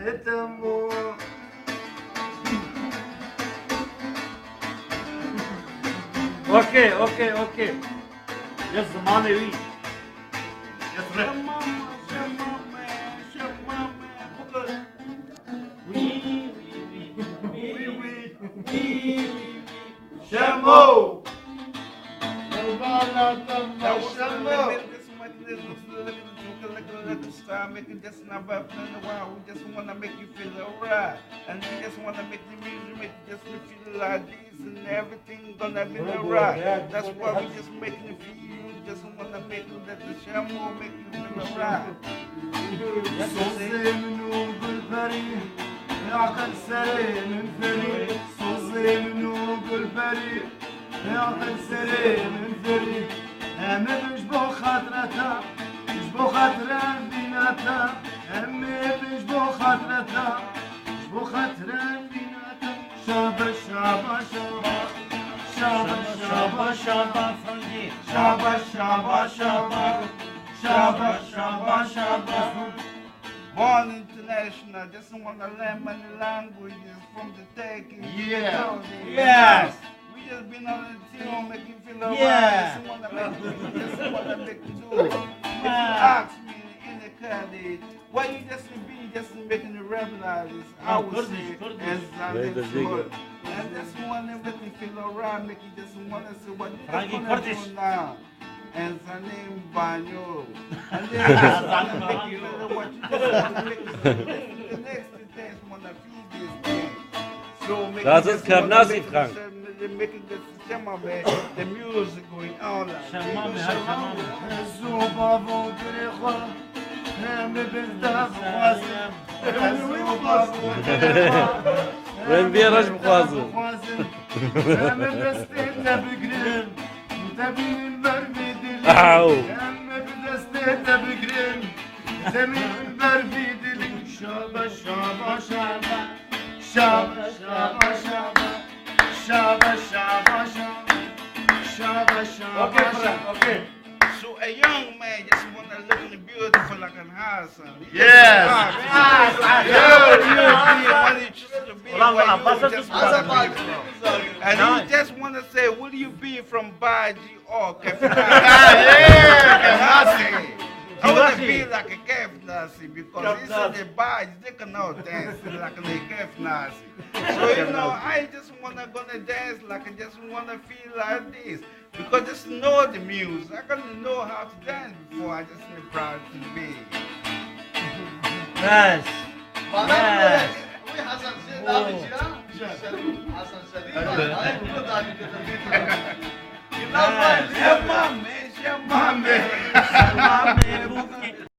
يتمو اوكي يا زماني وي يا زماني شمو Making just not about in a while. We just wanna make you feel alright, and we just wanna make the music make you just feel like this, and everything gonna be alright. That's why we just making it for you. Just wanna make you let the shampoo make you feel alright. صوصي منو بالبري يعقل سري من فري صوصي منو بالبري يعقل سري من فري أمي بجبو خاطرتا بجبو خاطرة بيناتا أمي بجبو خاطرتا بجبو خاطرة بيناتا شابا شابا شابا شابا شابا شابا فرنجي شابا شابا شابا شابا شابا شابا Born international, just wanna learn many languages from the taking. Yeah. Yes. We just been on the team, make you feel alright. Yeah. Just wanna make you do. If you ask me in the credit, why you just be just making the regulars? I would say exactly good. And just wanna make you feel alright, make you just wanna see what you wanna do now. And the name Banyo. And then just make you know what you just wanna make the next test wanna feel this thing. So make Das ist Kabnasi, Frank. Making the music going on like Wenn wir das bequasen. Au. Okay. So a young man just wanna look beautiful like an Hassan. Yes. And you just wanna say, will you be from Baji or Kefnasi? I want to be like a Kefnasi because this is the Baji, they cannot dance like a Kefnasi. So you know, I just wanna gonna dance like I just wanna feel like this. Because just know the music. I gotta know how to dance before I just feel proud to be. Yes. Yes. Hasan Şerif abi Hasan Şerif Your mama,